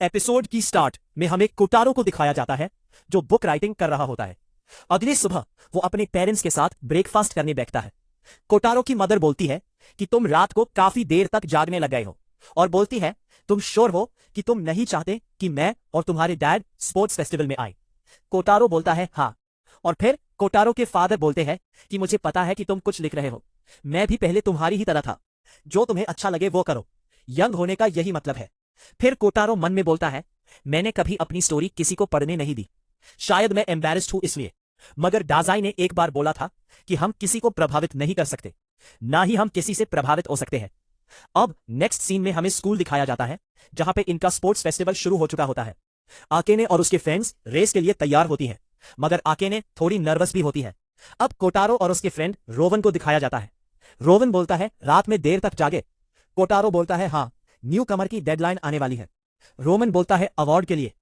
Episode की start में हमें कोटारो को दिखाया जाता है जो बुक राइटिंग कर रहा होता है। अगली सुबह वो अपने पेरेंट्स के साथ ब्रेकफास्ट करने बैठता है। कोटारो की मदर बोलती है कि तुम रात को काफी देर तक जागने लग गए हो और बोलती है तुम श्योर हो कि तुम नहीं चाहते कि मैं और तुम्हारे डैड स्पोर्ट्स फेस्टिवल में आए। कोटारो बोलता है हाँ। और फिर कोटारो के फादर बोलते हैं कि मुझे पता है कि तुम कुछ लिख रहे हो, मैं भी पहले तुम्हारी ही तरह था, जो तुम्हें अच्छा लगे वो करो, यंग होने का यही मतलब है। फिर कोटारो मन में बोलता है मैंने कभी अपनी स्टोरी किसी को पढ़ने नहीं दी, शायद मैं एम्बैरेस्ड हूं इसलिए, मगर दाजाई ने एक बार बोला था कि हम किसी को प्रभावित नहीं कर सकते, ना ही हम किसी से प्रभावित हो सकते हैं। अब नेक्स्ट सीन में हमें स्कूल दिखाया जाता है जहां पे इनका स्पोर्ट्स फेस्टिवल शुरू हो चुका होता है। आकेने और उसके फ्रेंड्स रेस के लिए तैयार होती हैं, मगर आकेने थोड़ी नर्वस भी होती है। अब कोटारो और उसके फ्रेंड रोवन को दिखाया जाता है। रोवन बोलता है रात में देर तक जागे। कोटारो बोलता है हाँ, न्यू कमर की डेडलाइन आने वाली है। रोमन बोलता है अवार्ड के लिए।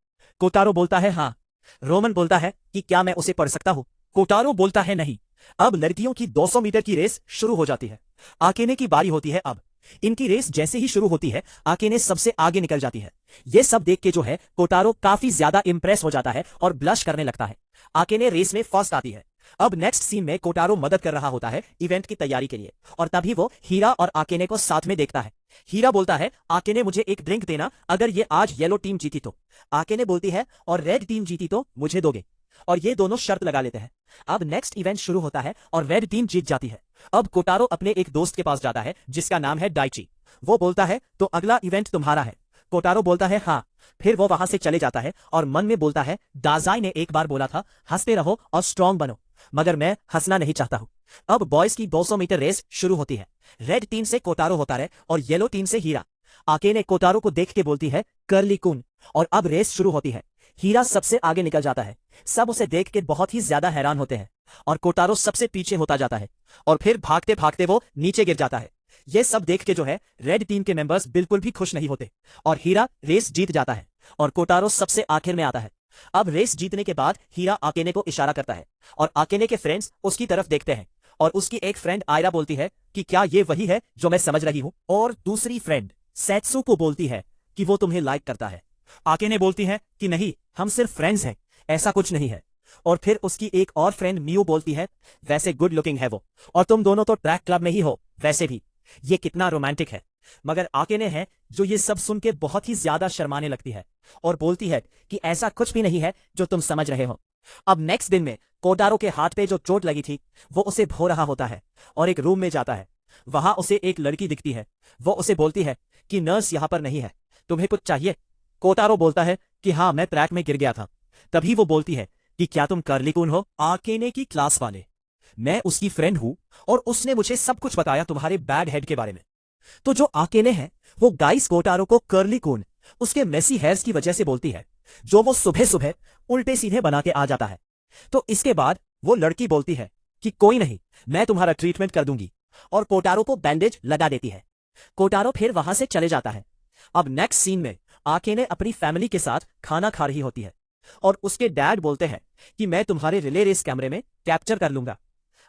कोटारो बोलता है हाँ। रोमन बोलता है कि क्या मैं उसे पढ़ सकता हूं। कोटारो बोलता है नहीं। अब लड़कियों की 200 मीटर की रेस शुरू हो जाती है। आकेने की बारी होती है। अब इनकी रेस जैसे ही शुरू होती है आकेने सबसे आगे निकल जाती है। ये सब देख के जो है कोटारो काफी ज्यादा इंप्रेस हो जाता है और ब्लश करने लगता है। आकेने रेस में फर्स्ट आती है। अब नेक्स्ट सीन में कोटारो मदद कर रहा होता है इवेंट की तैयारी के लिए, और तभी वो हीरा और आकेने को साथ में देखता है। हीरा बोलता है आकेने मुझे एक ड्रिंक देना अगर ये आज येलो टीम जीती तो। आकेने बोलती है और रेड टीम जीती तो मुझे दोगे, और ये दोनों शर्त लगा लेते हैं। अब नेक्स्ट इवेंट शुरू होता है और रेड टीम जीत जाती है। अब कोटारो अपने एक दोस्त के पास जाता है जिसका नाम है डाइची। वो बोलता है तो अगला इवेंट तुम्हारा है। कोटारो बोलता है हाँ। फिर वो वहां से चले जाता है और मन में बोलता है दाजाई ने एक बार बोला था हंसते रहो और स्ट्रांग बनो, मगर मैं हंसना नहीं चाहता हूं। अब बॉयज की 200 मीटर रेस शुरू होती है। रेड टीम से कोटारो होता है और येलो टीम से हीरा। आकेने कोटारो को देख के बोलती है कर्ली कून, और अब रेस शुरू होती है। हीरा सबसे आगे निकल जाता है। सब उसे देख के बहुत ही ज्यादा हैरान होते हैं और कोटारो सबसे पीछे होता जाता है और फिर भागते भागते वो नीचे गिर जाता है। ये सब देख के जो है रेड टीम के मेंबर्स बिल्कुल भी खुश नहीं होते और हीरा रेस जीत जाता है और कोटारो सबसे आखिर में आता है। अब रेस जीतने के बाद हीरा आकेने को इशारा करता है और आकेने के फ्रेंड्स उसकी तरफ देखते हैं और उसकी एक फ्रेंड आयरा बोलती है कि क्या ये वही है जो मैं समझ रही हूं, और दूसरी फ्रेंड सैत्सु को बोलती है कि वो तुम्हें लाइक करता है। आकेने बोलती है कि नहीं, हम सिर्फ फ्रेंड्स हैं, ऐसा कुछ नहीं है। और फिर उसकी एक और फ्रेंड मियो बोलती है वैसे गुड लुकिंग है वो, और तुम दोनों तो ट्रैक क्लब में ही हो वैसे भी, ये कितना रोमांटिक है। मगर आकेने है जो ये सब सुन के बहुत ही ज्यादा शर्माने लगती है और बोलती है कि ऐसा कुछ भी नहीं है जो तुम समझ रहे हो। अब नेक्स्ट दिन में कोटारो के हाथ पे जो चोट लगी थी वो उसे धो रहा होता है और एक रूम में जाता है। वहां उसे एक लड़की दिखती है। वो उसे बोलती है कि नर्स यहां पर नहीं है, तुम्हें कुछ चाहिए। कोटारो बोलता है कि हाँ, मैं ट्रैक में गिर गया था। तभी वो बोलती है कि क्या तुम कर्ली कून हो? आकेने की क्लास वाले, मैं उसकी फ्रेंड हूं और उसने मुझे सब कुछ बताया तुम्हारे बैड हेड के बारे में। तो जो आकेने है वो गाइस कोटारो को कर्ली कून उसके मेसी हेयर्स की वजह से बोलती है, जो वो सुबह सुबह उल्टे सीधे बना के आ जाता है। तो इसके बाद वो लड़की बोलती है कि कोई नहीं, मैं तुम्हारा ट्रीटमेंट कर दूंगी, और कोटारो को बैंडेज लगा देती है। कोटारो फिर वहां से चले जाता है। अब नेक्स्ट सीन में आकेने अपनी फैमिली के साथ खाना खा रही होती है और उसके डैड बोलते हैं कि मैं तुम्हारे रिले रेस कैमरे में कैप्चर कर लूंगा।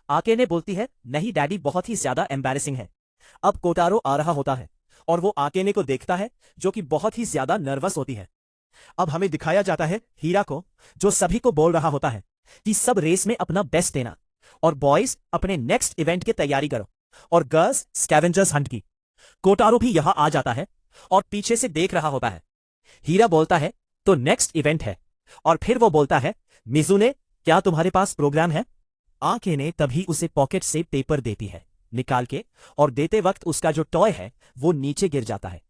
आकेने बोलती है नहीं डैडी, बहुत ही ज्यादा एम्बैरेसिंग है। अब कोटारो आ रहा होता है और वो आकेने को देखता है जो कि बहुत ही ज्यादा नर्वस होती है। अब हमें दिखाया जाता है हीरा को जो सभी को बोल रहा होता है कि सब रेस में अपना बेस्ट देना, और बॉयज अपने नेक्स्ट इवेंट की तैयारी करो, और गर्ल्स स्कैवेंजर्स हंट की। कोटारो भी यहां आ जाता है और पीछे से देख रहा होता है। हीरा बोलता है तो नेक्स्ट इवेंट है, और फिर वो बोलता है मिजुने क्या तुम्हारे पास प्रोग्राम है? आकेने तभी उसे पॉकेट से पेपर देती है निकाल के, और देते वक्त उसका जो टॉय है वो नीचे गिर जाता है।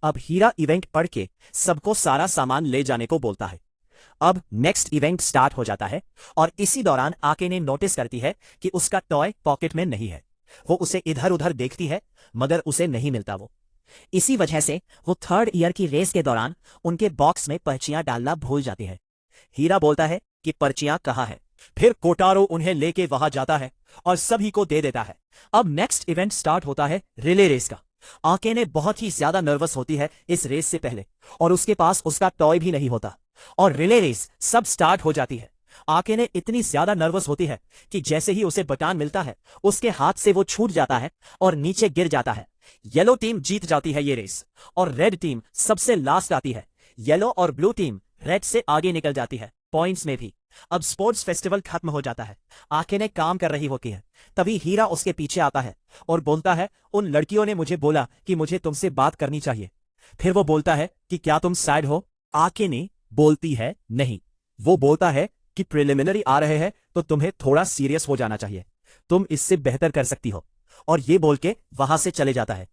अब हीरा इवेंट पढ़ के सबको सारा सामान ले जाने को बोलता है। अब नेक्स्ट इवेंट स्टार्ट हो जाता है और इसी दौरान आकेने नोटिस करती है कि उसका टॉय पॉकेट में नहीं है। वो उसे इधर उधर देखती है मगर उसे नहीं मिलता वो। इसी वजह से वो थर्ड ईयर की रेस के दौरान उनके बॉक्स में पर्चियां डालना भूल जाती है। हीरा बोलता है कि पर्चियां कहाँ है। फिर कोटारो उन्हें लेके वहां जाता है और सभी को दे देता है। अब नेक्स्ट इवेंट स्टार्ट होता है रिले रेस का। आकेने बहुत ही ज्यादा नर्वस होती है इस रेस से पहले, और उसके पास उसका टॉय भी नहीं होता, और रिले रेस सब स्टार्ट हो जाती है। आकेने इतनी ज्यादा नर्वस होती है कि जैसे ही उसे बटन मिलता है उसके हाथ से वो छूट जाता है और नीचे गिर जाता है। येलो टीम जीत जाती है ये रेस और रेड टीम सबसे लास्ट आती है। येलो और ब्लू टीम रेड से आगे निकल जाती है पॉइंट्स में भी। अब स्पोर्ट्स फेस्टिवल खत्म हो जाता है। आंखें काम कर रही होती है। तभी हीरा उसके पीछे आता है और बोलता है, उन लड़कियों ने मुझे बोला कि मुझे तुमसे बात करनी चाहिए। फिर वो बोलता है कि क्या तुम सैड हो? आंखें बोलती है नहीं। वो बोलता है कि प्रिलिमिनरी आ रहे हैं तो तुम्हें थोड़ा सीरियस हो जाना चाहिए, तुम इससे बेहतर कर सकती हो। और ये बोल के वहां से चले जाता है।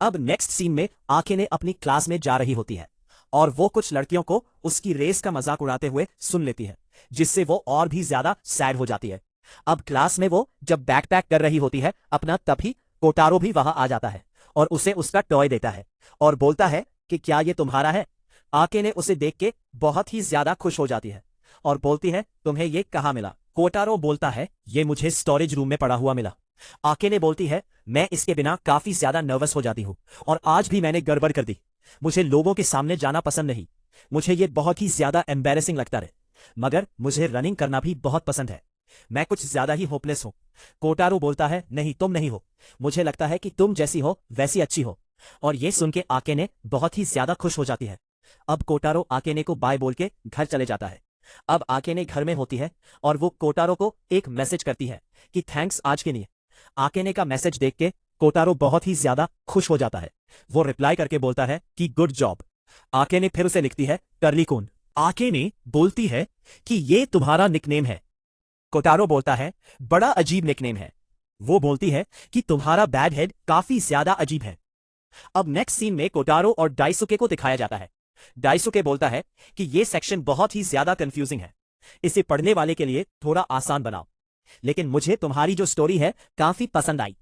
अब नेक्स्ट सीन में आंखें अपनी क्लास में जा रही होती है और वो कुछ लड़कियों को उसकी रेस का मजाक उड़ाते हुए सुन लेती है, जिससे वो और भी ज्यादा सैड हो जाती है। अब क्लास में वो जब बैकपैक कर रही होती है अपना, तभी कोटारो भी वहां आ जाता है और उसे उसका टॉय देता है और बोलता है कि क्या ये तुम्हारा है? आके ने उसे देख के बहुत ही ज्यादा खुश हो जाती है और बोलती है, तुम्हें ये कहाँ मिला? कोटारो बोलता है, ये मुझे स्टोरेज रूम में पड़ा हुआ मिला। आके ने बोलती है, मैं इसके बिना काफी ज्यादा नर्वस हो जाती हूँ और आज भी मैंने गड़बड़ कर दी। मुझे लोगों के सामने जाना पसंद नहीं, मुझे ये बहुत ही ज्यादा एम्बेरेसिंग लगता है, मगर मुझे रनिंग करना भी बहुत पसंद है। मैं कुछ ज्यादा ही होपलेस हूं। कोटारो बोलता है, नहीं तुम नहीं हो, मुझे लगता है कि तुम जैसी हो वैसी अच्छी हो। और ये सुन के आकेने बहुत ही ज्यादा खुश हो जाती है। अब कोटारो आकेने को बाय बोल के घर चले जाता है। अब आकेने घर में होती है और वो कोटारो को एक मैसेज करती है कि थैंक्स आज के लिए। आकेने का मैसेज देख के कोटारो बहुत ही ज्यादा खुश हो जाता है। वो रिप्लाई करके बोलता है कि गुड जॉब। आकेने फिर उसे लिखती है, कर्ली-कून। आकेने बोलती है कि ये तुम्हारा निकनेम है। कोटारो बोलता है, बड़ा अजीब निकनेम है। वो बोलती है कि तुम्हारा बैड हेड काफी ज्यादा अजीब है। अब नेक्स्ट सीन में कोटारो और डाइसुके को दिखाया जाता है। डाइसुके बोलता है कि ये सेक्शन बहुत ही ज्यादा कंफ्यूजिंग है, इसे पढ़ने वाले के लिए थोड़ा आसान बनाओ। लेकिन मुझे तुम्हारी जो स्टोरी है काफी पसंद आई।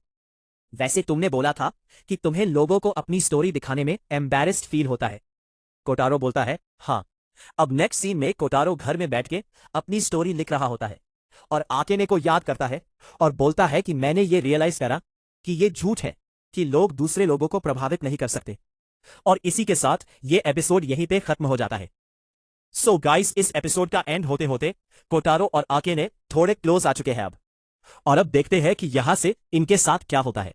वैसे तुमने बोला था कि तुम्हें लोगों को अपनी स्टोरी दिखाने में एम्बैरेस्ड फील होता है। कोटारो बोलता है, हाँ। अब नेक्स्ट सीन में कोटारो घर में बैठ के अपनी स्टोरी लिख रहा होता है और आकेने को याद करता है और बोलता है कि मैंने ये रियलाइज करा कि ये झूठ है कि लोग दूसरे लोगों को प्रभावित नहीं कर सकते। और इसी के साथ ये एपिसोड यहीं पे खत्म हो जाता है। सो गाइस, इस एपिसोड का एंड होते होते कोटारो और आकेने थोड़े क्लोज आ चुके हैं अब। और अब देखते हैं कि यहां से इनके साथ क्या होता है।